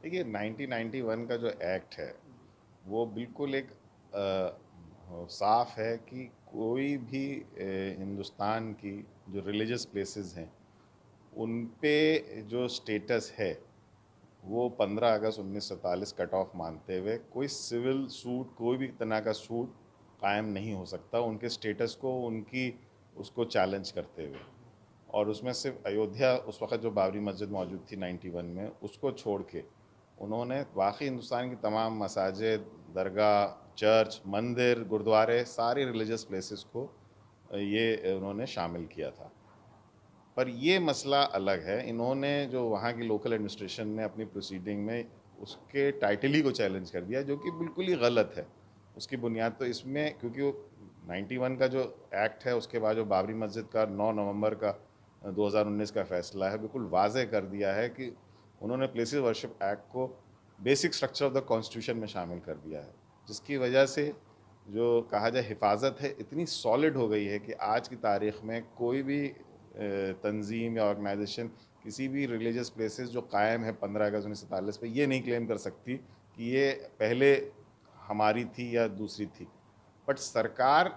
देखिए 1991 का जो एक्ट है वो बिल्कुल एक साफ है कि कोई भी हिंदुस्तान की जो रिलीजियस प्लेसेस हैं उन पे जो स्टेटस है वो 15 अगस्त 1947 कट ऑफ मानते हुए कोई सिविल सूट, कोई भी तरह का सूट कायम नहीं हो सकता उनके स्टेटस को, उनकी उसको चैलेंज करते हुए। और उसमें सिर्फ अयोध्या उस वक्त जो बाबरी मस्जिद मौजूद थी 91 में, उसको छोड़ के उन्होंने बाकी हिंदुस्तान की तमाम मसाजिद, दरगाह, चर्च, मंदिर, गुरुद्वारे, सारी रिलीजियस प्लेसेस को ये उन्होंने शामिल किया था। पर ये मसला अलग है, इन्होंने जो वहाँ की लोकल एडमिनिस्ट्रेशन ने अपनी प्रोसीडिंग में उसके टाइटल ही को चैलेंज कर दिया, जो कि बिल्कुल ही गलत है। उसकी बुनियाद तो इसमें, क्योंकि वो 91 का जो एक्ट है उसके बाद जो बाबरी मस्जिद का 9 नवंबर का 2019 का फैसला है, बिल्कुल वाजे कर दिया है कि उन्होंने प्लेसेस वर्शिप एक्ट को basic structure of the constitution में शामिल कर दिया है, जिसकी वजह से जो कहा जाए हिफाजत है इतनी सॉलिड हो गई है कि आज की तारीख में कोई भी तंजीम या ऑर्गेनाइजेशन किसी भी रिलीजियस प्लेसेस जो कायम है 15 अगस्त 1947 पे ये नहीं क्लेम कर सकती कि ये पहले हमारी थी या दूसरी थी। बट सरकार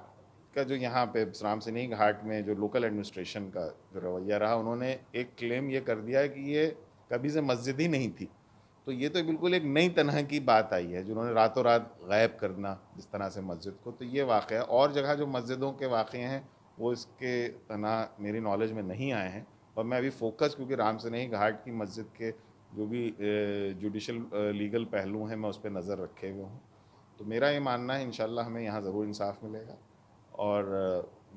का जो यहाँ पे राम सनेही घाट में जो लोकल एडमिनिस्ट्रेशन का जो रवैया रहा, उन्होंने एक क्लेम ये कर दिया है कि ये कभी से मस्जिद ही नहीं थी। तो ये तो बिल्कुल एक नई तरह की बात आई है जिन्होंने रातों रात गायब करना जिस तरह से मस्जिद को। तो ये वाक़या और जगह जो मस्जिदों के वाक़े हैं वो इसके तना मेरी नॉलेज में नहीं आए हैं। और मैं अभी फोकस, क्योंकि राम सनेही घाट की मस्जिद के जो भी जुडिशल लीगल पहलू हैं मैं उस पर नज़र रखे हुए हूँ। तो मेरा ये मानना है इंशाल्लाह हमें यहाँ ज़रूर इंसाफ मिलेगा। और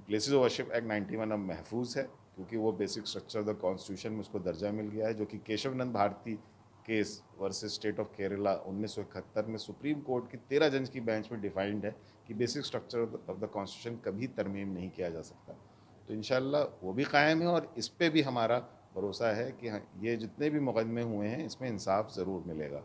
प्लेसेस ऑफ वर्शिप एक्ट 91 अब महफूज है, क्योंकि वो basic structure of the constitution में उसको दर्जा मिल गया है, जो कि Keshavananda Bharati case versus State of Kerala 1971 में सुप्रीम कोर्ट की 13 जज की बेंच में डिफाइंड है कि basic structure of the constitution कभी तरमीम नहीं किया जा सकता। तो इंशाल्लाह वो भी कायम है और इस पे भी हमारा भरोसा है कि हाँ, ये जितने भी मुकदमे हुए हैं इसमें इंसाफ ज़रूर मिलेगा।